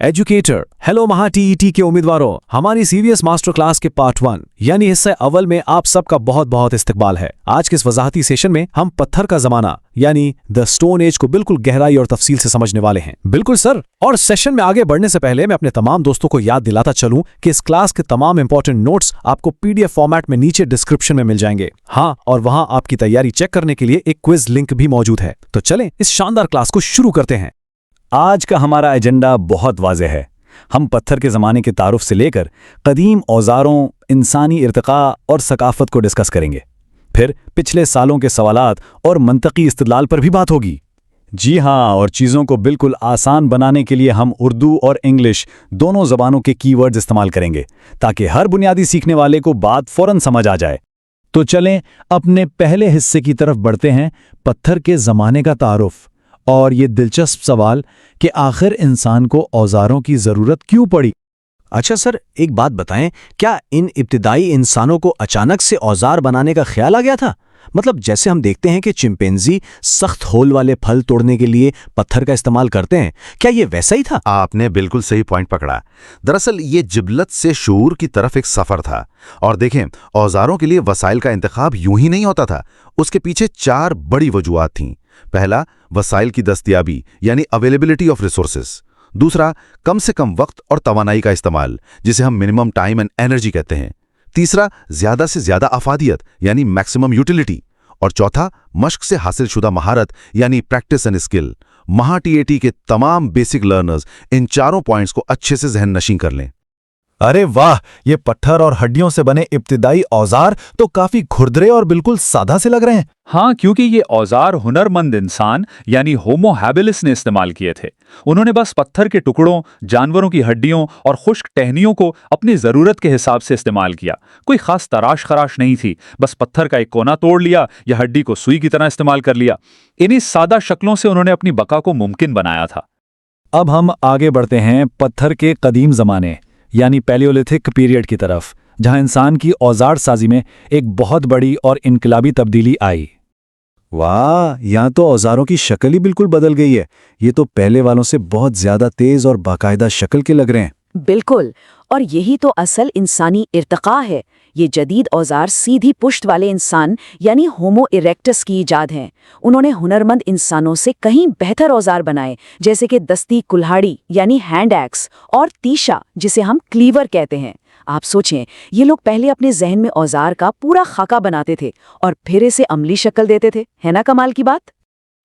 Educator. Hello महा TET के उम्मीदवारों, हमारी सीवीएस मास्टर क्लास के पार्ट 1 यानी हिस्से अव्वल में आप सबका बहुत बहुत इस्तकबाल है। आज के इस वजाहती सेशन में हम पत्थर का जमाना यानी द स्टोन एज को बिल्कुल गहराई और तफसील से समझने वाले हैं। बिल्कुल सर। और सेशन में आगे बढ़ने से पहले मैं अपने तमाम दोस्तों को याद दिलाता चलूं कि इस क्लास के तमाम इंपॉर्टेंट नोट्स आपको पीडीएफ फॉर्मेट में नीचे डिस्क्रिप्शन में मिल जाएंगे। हाँ, और वहां आपकी तैयारी चेक करने के लिए एक क्विज लिंक भी मौजूद है। तो चलें इस शानदार क्लास को शुरू करते हैं। आज का हमारा एजेंडा बहुत वाज़ेह है। हम पत्थर के ज़माने के तारुफ से लेकर कदीम औज़ारों, इंसानी इर्तिक़ा और सकाफ़त को डिस्कस करेंगे। फिर पिछले सालों के सवालात और मंतकी इस्तिदलाल पर भी बात होगी। जी हाँ, और चीज़ों को बिल्कुल आसान बनाने के लिए हम उर्दू और इंग्लिश दोनों ज़बानों के कीवर्ड्स इस्तेमाल करेंगे ताकि हर बुनियादी सीखने वाले को बात फ़ौरन समझ आ जाए। तो चलें अपने पहले हिस्से की तरफ बढ़ते हैं, पत्थर के ज़माने का तारुफ और ये दिलचस्प सवाल कि आखिर इंसान को औजारों की ज़रूरत क्यों पड़ी। अच्छा सर, एक बात बताएं, क्या इन इब्तिदाई इंसानों को अचानक से औजार बनाने का ख्याल आ गया था? मतलब जैसे हम देखते हैं कि चिंपैंजी सख्त होल वाले फल तोड़ने के लिए पत्थर का इस्तेमाल करते हैं, क्या ये वैसा ही था? आपने बिल्कुल सही पॉइंट पकड़ा। दरअसल ये जिबलत से शूर की तरफ एक सफर था। और देखें, औजारों के लिए वसाइल का इंतखाब यूं ही नहीं होता था। उसके पीछे 4 बड़ी वजूहात थीं। पहला, वसाइल की दस्तयाबी यानी अवेलेबिलिटी ऑफ रिसोर्सेज। दूसरा, कम से कम वक्त और तवानाई का इस्तेमाल, जिसे हम मिनिमम टाइम एंड एनर्जी कहते हैं। तीसरा, ज्यादा से ज्यादा अफादियत यानी मैक्सिमम यूटिलिटी। और चौथा, मश्क से हासिल शुदा महारत यानी प्रैक्टिस एंड स्किल। महा टीएटी के तमाम बेसिक लर्नर्स इन चारों पॉइंट्स को अच्छे से जहन नशीं कर लें। अरे वाह, ये पत्थर और हड्डियों से बने इब्तिदाई औजार तो काफी खुरदरे और बिल्कुल सादा से लग रहे हैं। हाँ, क्योंकि ये औजार हुनरमंद इंसान यानी होमो हैबिलिस ने इस्तेमाल किए थे। उन्होंने बस पत्थर के टुकड़ों, जानवरों की हड्डियों और खुश्क टहनियों को अपनी जरूरत के हिसाब से इस्तेमाल किया। कोई खास तराश खराश नहीं थी, बस पत्थर का एक कोना तोड़ लिया या हड्डी को सुई की तरह इस्तेमाल कर लिया। इन्हीं सादा शक्लों से उन्होंने अपनी बका को मुमकिन बनाया था। अब हम आगे बढ़ते हैं पत्थर के कदीम जमाने यानी पैलियोलिथिक पीरियड की तरफ, जहां इंसान की औजार साजी में एक बहुत बड़ी और इनकलाबी तब्दीली आई। वाह, यहाँ तो औजारों की शक्ल ही बिल्कुल बदल गई है। ये तो पहले वालों से बहुत ज्यादा तेज और बाकायदा शक्ल के लग रहे हैं। बिल्कुल, और यही तो असल इंसानी इर्तिक़ा है। ये जदीद औजार सीधी पुश्त वाले इंसान यानी होमो इरेक्टस की इजाद हैं। उन्होंने हुनरमंद इंसानों से कहीं बेहतर औजार बनाए, जैसे कि दस्ती कुल्हाड़ी यानी हैंड एक्स और तीशा जिसे हम क्लीवर कहते हैं। आप सोचें, ये लोग पहले अपने जहन में औजार का पूरा खाका बनाते थे और फिर इसे अमली शक्ल देते थे। है ना कमाल की बात?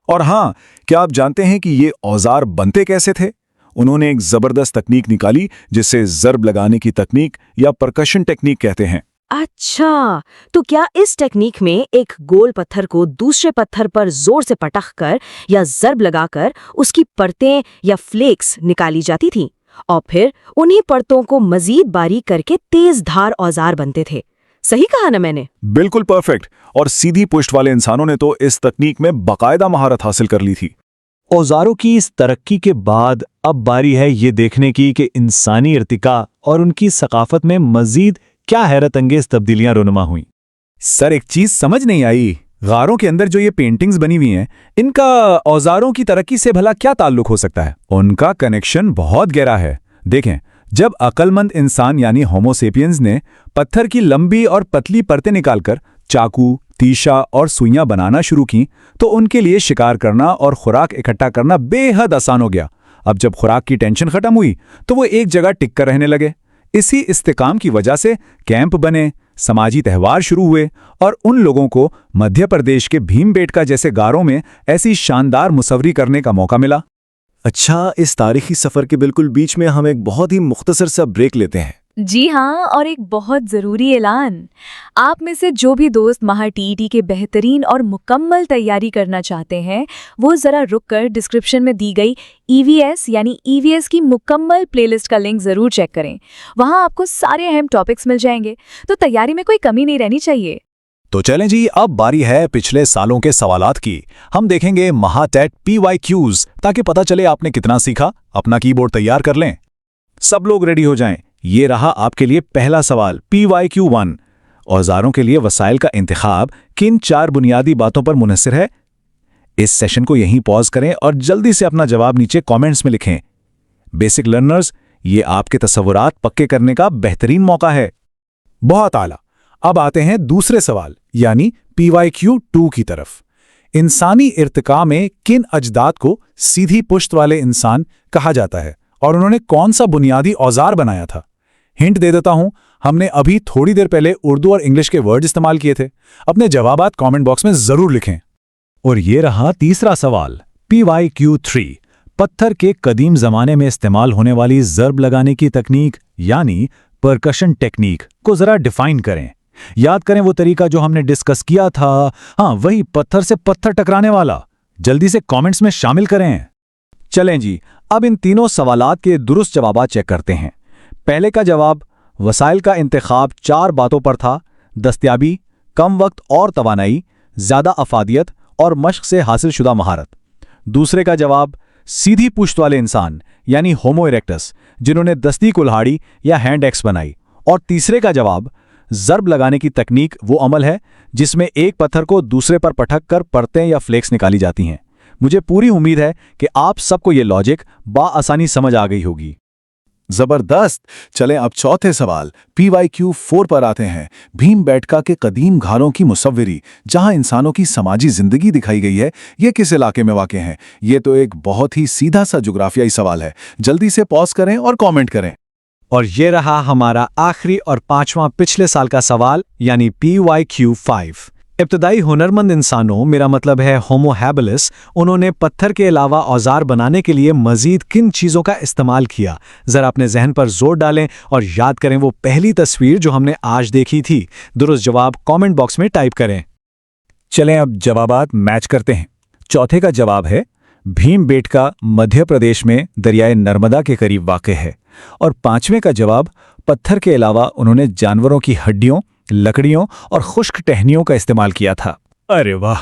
और हाँ, क्या आप जानते हैं कि ये औजार बनते कैसे थे? उन्होंने एक जबरदस्त तकनीक निकाली जिसे ज़र्ब लगाने की तकनीक या परकशन टेक्निक कहते हैं। अच्छा, तो क्या इस टेक्निक में एक गोल पत्थर को दूसरे पत्थर पर जोर से पटक कर या ज़र्ब लगाकर उसकी परतें या फ्लेक्स निकाली जाती थीं और फिर उन्हीं परतों को मजीद बारीक करके तेज धार औजार बनते थे। सही कहा ना मैंने? बिल्कुल परफेक्ट। और सीधी पुश्त वाले इंसानों ने तो इस तकनीक में बाकायदा महारत हासिल कर ली थी। औजारों की इस तरक्की के बाद अब बारी है ये देखने की कि इंसानी इर्तिका और उनकी सकाफत में मजीद क्या हैरत अंगेज तब्दीलियां रुनुमा हुई। सर, एक चीज समझ नहीं आई, गारों के अंदर जो ये पेंटिंग्स बनी हुई हैं, इनका औजारों की तरक्की से भला क्या ताल्लुक हो सकता है? उनका कनेक्शन बहुत गहरा है। देखें, जब अक्लमंद इंसान यानी होमो सेपियंस ने पत्थर की लंबी और पतली परतें निकालकर चाकू, तीशा और सुइयां बनाना शुरू की, तो उनके लिए शिकार करना और खुराक इकट्ठा करना बेहद आसान हो गया। अब जब खुराक की टेंशन खत्म हुई तो वो एक जगह टिक कर रहने लगे। इसी इस्तेकाम की वजह से कैंप बने, समाजी त्यौहार शुरू हुए और उन लोगों को मध्य प्रदेश के भीमबेटका जैसे गारों में ऐसी शानदार मुसव्वरी करने का मौका मिला। अच्छा, इस तारीखी सफर के बिल्कुल बीच में हम एक बहुत ही मुख्तसर सा ब्रेक लेते हैं। जी हाँ, और एक बहुत ज़रूरी ऐलान। आप में से जो भी दोस्त महा टीईटी के बेहतरीन और मुकम्मल तैयारी करना चाहते हैं, वो ज़रा रुक कर डिस्क्रिप्शन में दी गई ईवीएस यानी ईवीएस की मुकम्मल प्लेलिस्ट का लिंक ज़रूर चेक करें। वहाँ आपको सारे अहम टॉपिक्स मिल जाएंगे, तो तैयारी में कोई कमी नहीं रहनी चाहिए। तो चलें जी, अब बारी है पिछले सालों के सवालात की। हम देखेंगे महाटेट PYQs ताकि पता चले आपने कितना सीखा। अपना कीबोर्ड तैयार कर लें। सब लोग रेडी हो जाएं। ये रहा आपके लिए पहला सवाल PYQ1। औजारों के लिए वसाइल का इंतखाब किन 4 बुनियादी बातों पर मुनहसर है? इस सेशन को यहीं पॉज करें और जल्दी से अपना जवाब नीचे कमेंट्स में लिखें। बेसिक लर्नर्स, ये आपके तसव्वुरात पक्के करने का बेहतरीन मौका है। बहुत आला। अब आते हैं दूसरे सवाल यानी PYQ-2 की तरफ। इंसानी इर्तिका में किन अजदाद को सीधी पुश्त वाले इंसान कहा जाता है और उन्होंने कौन सा बुनियादी औजार बनाया था? हिंट दे देता हूं, हमने अभी थोड़ी देर पहले उर्दू और इंग्लिश के वर्ड इस्तेमाल किए थे। अपने जवाबात कमेंट बॉक्स में जरूर लिखें। और ये रहा तीसरा सवाल PYQ-3। पत्थर के कदीम जमाने में इस्तेमाल होने वाली ज़र्ब लगाने की तकनीक यानी परकशन टेक्निक को जरा डिफाइन करें। याद करें वो तरीका जो हमने डिस्कस किया था। हाँ, वही पत्थर से पत्थर टकराने वाला। जल्दी से कमेंट्स में शामिल करें। चलें जी, अब इन तीनों सवालात के दुरुस्त जवाबात चेक करते हैं। पहले का जवाब, वसाइल का इंतखाब 4 बातों पर था: दस्तयाबी, कम वक्त और तवानाई, ज़्यादा अफादियत और मश्क से हासिल शुदा महारत। दूसरे का जवाब, सीधी पुश्त वाले इंसान यानी होमो इरेक्टस, जिन्होंने दस्ती कुल्हाड़ी या हैंड एक्स बनाई। और तीसरे का जवाब, ज़र्ब लगाने की तकनीक वो अमल है जिसमें एक पत्थर को दूसरे पर पटक कर परतें या फ्लेक्स निकाली जाती हैं। मुझे पूरी उम्मीद है कि आप सबको ये लॉजिक बाआसानी समझ आ गई होगी। जबरदस्त। चलें अब चौथे सवाल PYQ-4 पर आते हैं। भीमबेटका के कदीम घरों की मुसव्विरी, जहां इंसानों की समाजी जिंदगी दिखाई गई है, ये किस इलाके में वाक़ हैं? ये तो एक बहुत ही सीधा सा जुग्राफियाई सवाल है। जल्दी से पॉज करें और कमेंट करें। और ये रहा हमारा आखिरी और 5वां पिछले साल का सवाल यानी PYQ-5। इब्तदाई हुनरमंद इंसानों, मेरा मतलब है होमो हैबिलिस, उन्होंने पत्थर के अलावा औजार बनाने के लिए मजीद किन चीज़ों का इस्तेमाल किया? ज़रा अपने जहन पर जोर डालें और याद करें वो पहली तस्वीर जो हमने आज देखी थी। दुरुस्त जवाब कमेंट बॉक्स में टाइप करें। चलें अब जवाबात मैच करते हैं। चौथे का जवाब है भीमबेटका मध्य प्रदेश में दरियाए नर्मदा के करीब वाक़ है। और 5वें का जवाब, पत्थर के अलावा उन्होंने जानवरों की हड्डियों, लकड़ियों और खुश्क टहनियों का इस्तेमाल किया था। अरे वाह!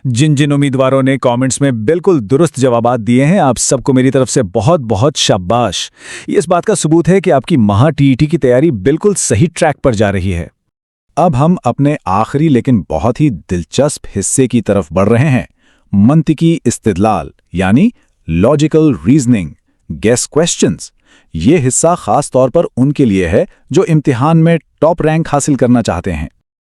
जिन जिन उम्मीदवारों ने कमेंट्स में बिल्कुल दुरुस्त जवाबात दिए हैं, आप सबको मेरी तरफ से बहुत बहुत शाबाश। ये इस बात का सबूत है कि आपकी महा TET की तैयारी बिल्कुल सही ट्रैक पर जा रही है। अब हम अपने आखिरी लेकिन बहुत ही दिलचस्प हिस्से की तरफ बढ़ रहे हैं। मंतिकी इस्तिदलाल यानी लॉजिकल रीजनिंग, गेस क्वेश्चंस। ये हिस्सा खास तौर पर उनके लिए है जो इम्तिहान में टॉप रैंक हासिल करना चाहते हैं।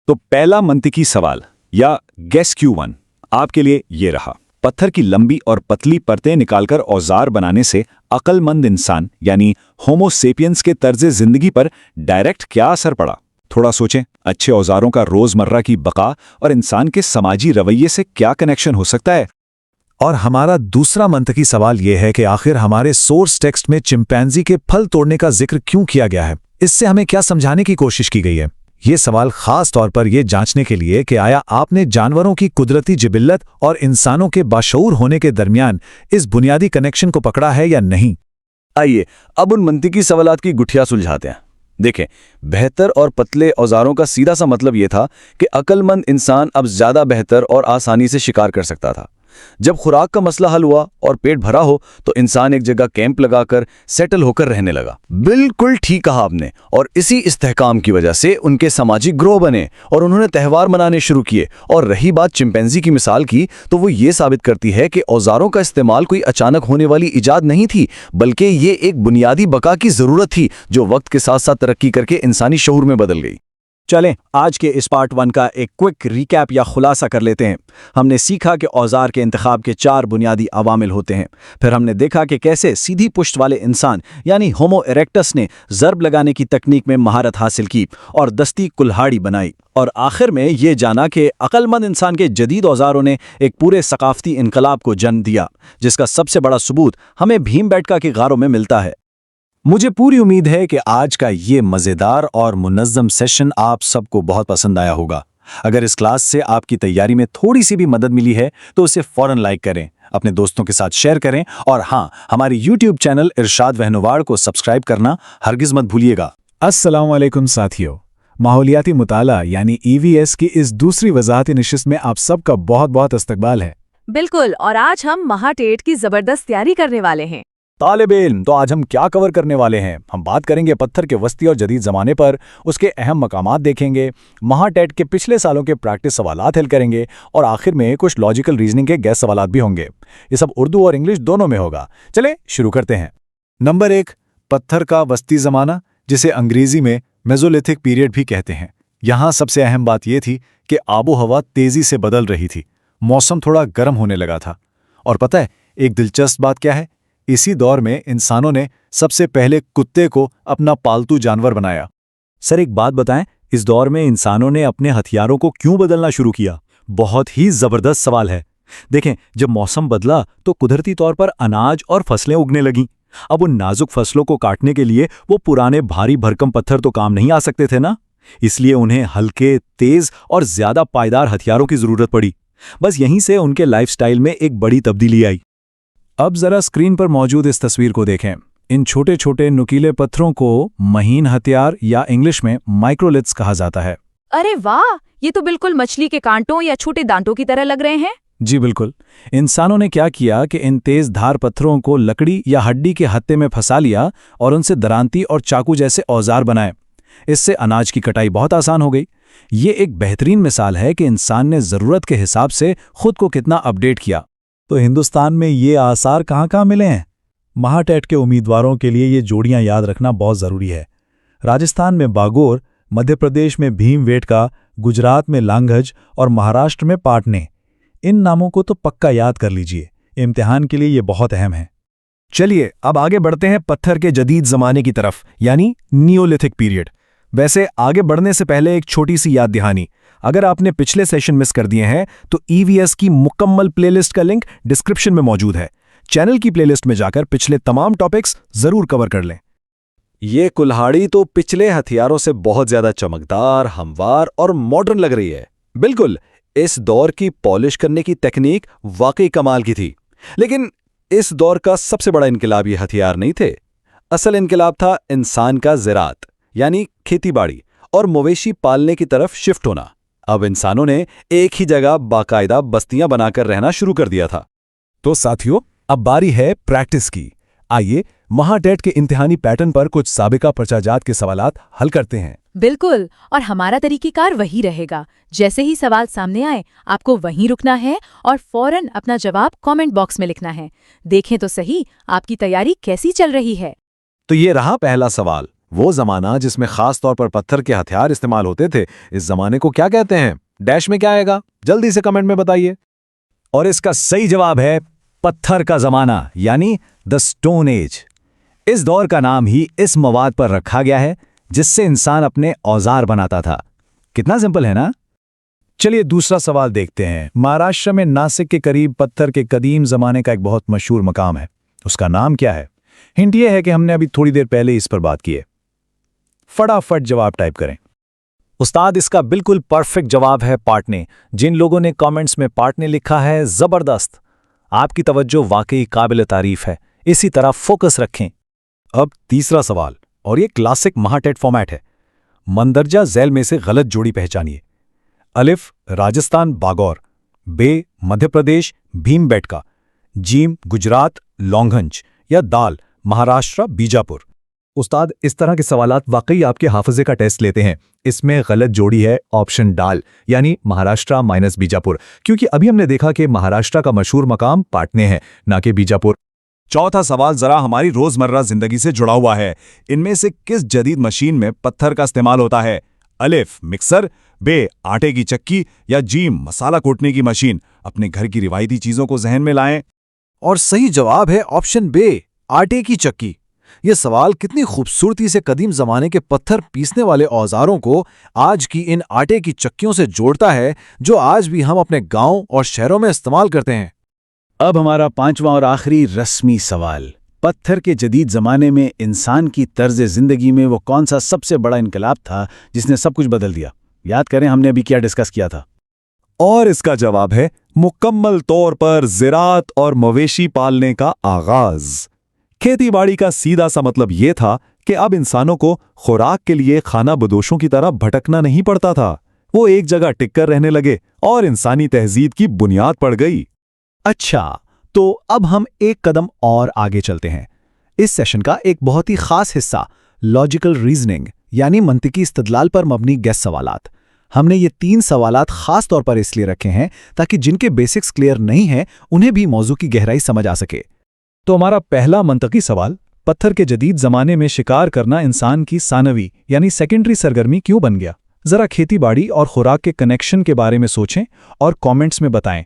तो पहला मंतिकी सवाल या गेस Q1 आपके लिए ये रहा। पत्थर की लंबी और पतली परतें निकालकर औजार बनाने से अक्लमंद इंसान यानी होमो सेपियंस के तर्ज जिंदगी पर डायरेक्ट क्या असर पड़ा? थोड़ा सोचें। अच्छे औजारों का रोजमर्रा की बका और इंसान के समाजी रवैये से क्या कनेक्शन हो सकता है? और हमारा दूसरा मंतकी सवाल यह है कि आखिर हमारे सोर्स टेक्स्ट में चिंपैंजी के फल तोड़ने का जिक्र क्यों किया गया है? इससे हमें क्या समझाने की कोशिश की गई है? ये सवाल खास तौर पर यह जांचने के लिए कि आया आपने जानवरों की कुदरती जिबिल्लत और इंसानों के बाशऊर होने के दरमियान इस बुनियादी कनेक्शन को पकड़ा है या नहीं। आइए अब उन मंतिकी सवालात की गुठिया सुलझाते हैं। देखें, बेहतर और पतले औजारों का सीधा सा मतलब यह था कि अक्लमंद इंसान अब ज्यादा बेहतर और आसानी से शिकार कर सकता था। जब खुराक का मसला हल हुआ और पेट भरा हो तो इंसान एक जगह कैंप लगाकर सेटल होकर रहने लगा। बिल्कुल ठीक कहा आपने। और इसी इस्तेहकाम की वजह से उनके सामाजिक ग्रोह बने और उन्होंने त्यौहार मनाने शुरू किए। और रही बात चिंपैंजी की मिसाल की, तो वो ये साबित करती है कि औजारों का इस्तेमाल कोई अचानक होने वाली इजाद नहीं थी, बल्कि ये एक बुनियादी बका की जरूरत थी जो वक्त के साथ साथ तरक्की करके इंसानी शऊर में बदल गई। चलें आज के इस पार्ट 1 का एक क्विक रिकैप या खुलासा कर लेते हैं। हमने सीखा कि औजार के इंतखाब के 4 बुनियादी अवामिल होते हैं। फिर हमने देखा कि कैसे सीधी पुश्त वाले इंसान यानी होमो इरेक्टस ने ज़र्ब लगाने की तकनीक में महारत हासिल की और दस्ती कुल्हाड़ी बनाई। और आखिर में ये जाना कि अक्लमंद इंसान के जदीद औजारों ने एक पूरे सकाफती इनकलाब को जन्म दिया, जिसका सबसे बड़ा सबूत हमें भीमबेटका के गारों में मिलता है। मुझे पूरी उम्मीद है कि आज का ये मज़ेदार और मुनज़्ज़म सेशन आप सबको बहुत पसंद आया होगा। अगर इस क्लास से आपकी तैयारी में थोड़ी सी भी मदद मिली है तो उसे फ़ौरन लाइक करें, अपने दोस्तों के साथ शेयर करें और हाँ, हमारी YouTube चैनल इरशाद वहनुवाड़ को सब्सक्राइब करना हरगिज़ मत भूलिएगा। अस्सलाम वालेकुम साथियों, माहौलियाती मुताला यानी EVS की इस दूसरी वजाहती नशिस्त में आप सबका बहुत बहुत इस्तकबाल है। बिल्कुल, और आज हम महा टेट की जबरदस्त तैयारी करने वाले हैं। तालिबे इल्म, तो आज हम क्या कवर करने वाले हैं? हम बात करेंगे पत्थर के वस्ती और जदीद ज़माने पर, उसके अहम मकामात देखेंगे, महा टेट के पिछले सालों के प्रैक्टिस सवालात हल करेंगे और आखिर में कुछ लॉजिकल रीजनिंग के गैस सवालात भी होंगे। ये सब उर्दू और इंग्लिश दोनों में होगा। चलें शुरू करते हैं। नंबर 1, पत्थर का वस्ती ज़माना, जिसे अंग्रेजी में मेसोलिथिक पीरियड भी कहते हैं। यहाँ सबसे अहम बात यह थी कि आबो हवा तेजी से बदल रही थी, मौसम थोड़ा गर्म होने लगा था। और पता है एक दिलचस्प बात क्या है? इसी दौर में इंसानों ने सबसे पहले कुत्ते को अपना पालतू जानवर बनाया। सर एक बात बताएं, इस दौर में इंसानों ने अपने हथियारों को क्यों बदलना शुरू किया? बहुत ही जबरदस्त सवाल है। देखें, जब मौसम बदला तो कुदरती तौर पर अनाज और फसलें उगने लगीं। अब उन नाजुक फसलों को काटने के लिए वो पुराने भारी भरकम पत्थर तो काम नहीं आ सकते थे ना, इसलिए उन्हें हल्के, तेज और ज्यादा पायदार हथियारों की जरूरत पड़ी। बस यहीं से उनके लाइफस्टाइल में एक बड़ी तब्दीली आई। अब जरा स्क्रीन पर मौजूद इस तस्वीर को देखें। इन छोटे छोटे नुकीले पत्थरों को महीन हथियार या इंग्लिश में माइक्रोलिथ्स कहा जाता है। अरे वाह, ये तो बिल्कुल मछली के कांटों या छोटे दांतों की तरह लग रहे हैं। जी बिल्कुल। इंसानों ने क्या किया कि इन तेज धार पत्थरों को लकड़ी या हड्डी के हत्थे में फंसा लिया और उनसे दरांती और चाकू जैसे औजार बनाए। इससे अनाज की कटाई बहुत आसान हो गई। ये एक बेहतरीन मिसाल है कि इंसान ने ज़रूरत के हिसाब से खुद को कितना अपडेट किया। तो हिंदुस्तान में ये आसार कहाँ मिले हैं? महाटेट के उम्मीदवारों के लिए ये जोड़ियां याद रखना बहुत ज़रूरी है। राजस्थान में बागोर, मध्य प्रदेश में भीमवेटका, गुजरात में लांघज और महाराष्ट्र में पाटने। इन नामों को तो पक्का याद कर लीजिए, इम्तिहान के लिए ये बहुत अहम है। चलिए अब आगे बढ़ते हैं पत्थर के जदीद ज़माने की तरफ, यानी नियोलिथिक पीरियड। वैसे आगे बढ़ने से पहले एक छोटी सी याद दहानी। अगर आपने पिछले सेशन मिस कर दिए हैं तो EVS की मुकम्मल प्लेलिस्ट का लिंक डिस्क्रिप्शन में मौजूद है। चैनल की प्लेलिस्ट में जाकर पिछले तमाम टॉपिक्स जरूर कवर कर लें। ये कुल्हाड़ी तो पिछले हथियारों से बहुत ज्यादा चमकदार, हमवार और मॉडर्न लग रही है। बिल्कुल, इस दौर की पॉलिश करने की टेक्निक वाकई कमाल की थी। लेकिन इस दौर का सबसे बड़ा इनकलाब ये हथियार नहीं थे। असल इनकलाब था इंसान का ज़राअत, यानी खेतीबाड़ी और मवेशी पालने की तरफ शिफ्ट होना। अब इंसानों ने एक ही जगह बाकायदा बस्तियां बनाकर रहना शुरू कर दिया था। तो साथियों, अब बारी है प्रैक्टिस की। आइए महाटेट के इम्तिहानी पैटर्न पर कुछ साबिका पर्चाजात के सवालात हल करते हैं। बिल्कुल, और हमारा तरीक़ेकार वही रहेगा। जैसे ही सवाल सामने आए आपको वहीं रुकना है और फौरन अपना जवाब कमेंट बॉक्स में लिखना है। देखें तो सही आपकी तैयारी कैसी चल रही है। तो ये रहा पहला सवाल। वो जमाना जिसमें खास तौर पर पत्थर के हथियार इस्तेमाल होते थे, इस जमाने को क्या कहते हैं? डैश में क्या आएगा? जल्दी से कमेंट में बताइए। और इसका सही जवाब है पत्थर का जमाना, यानी द स्टोन एज। इस दौर का नाम ही इस मवाद पर रखा गया है जिससे इंसान अपने औजार बनाता था। कितना सिंपल है ना? चलिए दूसरा सवाल देखते हैं। महाराष्ट्र में नासिक के करीब पत्थर के कदीम जमाने का एक बहुत मशहूर मकाम है। उसका नाम क्या है? हिंट ये है कि हमने अभी थोड़ी देर पहले इस पर बात की है। फटाफट जवाब टाइप करें। उस्ताद, इसका बिल्कुल परफेक्ट जवाब है पाटने। जिन लोगों ने कमेंट्स में पाटने लिखा है, जबरदस्त। आपकी तवज्जो वाकई काबिल तारीफ है। इसी तरह फोकस रखें। अब तीसरा सवाल, और ये क्लासिक महाटेट फॉर्मेट है। मंदरजा झैल में से गलत जोड़ी पहचानिए। अलिफ राजस्थान बागौर, बे मध्य प्रदेश भीमबेटका, जीम गुजरात लौंघंज या दाल महाराष्ट्र बीजापुर। उस्ताद, इस तरह के सवालात वाकई आपके हाफिजे का टेस्ट लेते हैं। इसमें गलत जोड़ी है ऑप्शन डाल, यानी महाराष्ट्र माइनस बीजापुर, क्योंकि अभी हमने देखा कि महाराष्ट्र का मशहूर मकाम पाटने है, ना कि बीजापुर। चौथा सवाल जरा हमारी रोजमर्रा जिंदगी से जुड़ा हुआ है। इनमें से किस जदीद मशीन में पत्थर का इस्तेमाल होता है? अलिफ मिक्सर, बे आटे की चक्की या जीम मसाला कूटने की मशीन। अपने घर की रिवायती चीजों को जहन में लाएं। और सही जवाब है ऑप्शन बे, आटे की चक्की। यह सवाल कितनी खूबसूरती से कदीम जमाने के पत्थर पीसने वाले औजारों को आज की इन आटे की चक्कियों से जोड़ता है, जो आज भी हम अपने गांव और शहरों में इस्तेमाल करते हैं। अब हमारा पांचवा और आखिरी रस्मी सवाल। पत्थर के जदीद ज़माने में इंसान की तर्ज ज़िंदगी में वो कौन सा सबसे बड़ा इनकलाब था जिसने सब कुछ बदल दिया? याद करें हमने अभी क्या डिस्कस किया था। और इसका जवाब है मुकम्मल तौर पर ज़राअत और मवेशी पालने का आगाज। खेतीबाड़ी का सीधा सा मतलब ये था कि अब इंसानों को खुराक के लिए खाना बदोशों की तरह भटकना नहीं पड़ता था। वो एक जगह टिककर रहने लगे और इंसानी तहजीब की बुनियाद पड़ गई। अच्छा, तो अब हम एक कदम और आगे चलते हैं। इस सेशन का एक बहुत ही खास हिस्सा लॉजिकल रीजनिंग यानी मंतिकी इस्तदलाल पर मबनी गेस सवालात। हमने ये 3 सवालात खास तौर पर इसलिए रखे हैं ताकि जिनके बेसिक्स क्लियर नहीं हैं उन्हें भी मौजू की गहराई समझ आ सके। तो हमारा पहला मंतकी सवाल, पत्थर के जदीद जमाने में शिकार करना इंसान की सानवी यानी सेकेंडरी सरगर्मी क्यों बन गया? जरा खेतीबाड़ी और खुराक के कनेक्शन के बारे में सोचें और कमेंट्स में बताएं।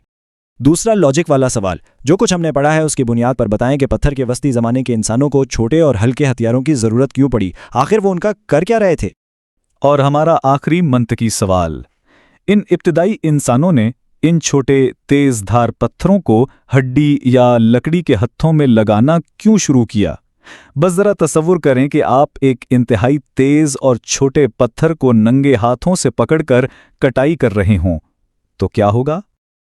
दूसरा लॉजिक वाला सवाल, जो कुछ हमने पढ़ा है उसकी बुनियाद पर बताएं कि पत्थर के वस्ती ज़माने के इंसानों को छोटे और हल्के हथियारों की ज़रूरत क्यों पड़ी? आखिर वो उनका कर क्या रहे थे? और हमारा आखिरी मंतकी सवाल, इन इब्तिदाई इंसानों ने इन छोटे तेज धार पत्थरों को हड्डी या लकड़ी के हत्थों में लगाना क्यों शुरू किया? बस जरा तसव्वुर करें कि आप एक इंतहाई तेज और छोटे पत्थर को नंगे हाथों से पकड़कर कटाई कर रहे हों, तो क्या होगा?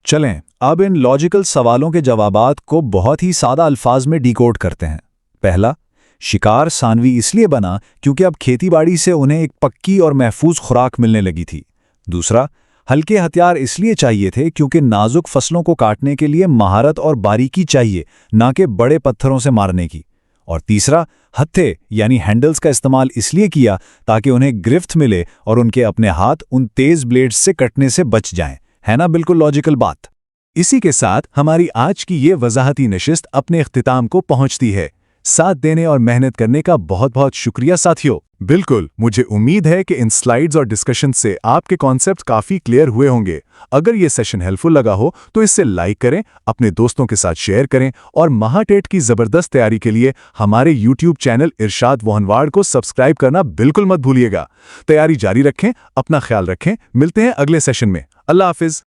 चलें अब इन लॉजिकल सवालों के जवाबात को बहुत ही सादा अल्फाज में डिकोड करते हैं। पहला, शिकार सानवी इसलिए बना क्योंकि अब खेतीबाड़ी से उन्हें एक पक्की और महफूज खुराक मिलने लगी थी। दूसरा, हल्के हथियार इसलिए चाहिए थे क्योंकि नाजुक फसलों को काटने के लिए महारत और बारीकी चाहिए, ना कि बड़े पत्थरों से मारने की। और तीसरा, हत्थे यानी हैंडल्स का इस्तेमाल इसलिए किया ताकि उन्हें गिरफ्त मिले और उनके अपने हाथ उन तेज ब्लेड्स से कटने से बच जाएं। है ना बिल्कुल लॉजिकल बात? इसी के साथ हमारी आज की ये वजाहती नशिस्त अपने इख्तिताम को पहुंचती है। साथ देने और मेहनत करने का बहुत बहुत शुक्रिया साथियों। बिल्कुल, मुझे उम्मीद है कि इन स्लाइड्स और डिस्कशन से आपके कॉन्सेप्ट काफी क्लियर हुए होंगे। अगर ये सेशन हेल्पफुल लगा हो तो इसे लाइक करें, अपने दोस्तों के साथ शेयर करें और महाटेट की जबरदस्त तैयारी के लिए हमारे YouTube चैनल इरशाद वोहनवाड़ को सब्सक्राइब करना बिल्कुल मत भूलिएगा। तैयारी जारी रखें, अपना ख्याल रखें, मिलते हैं अगले सेशन में। अल्लाह हाफिज।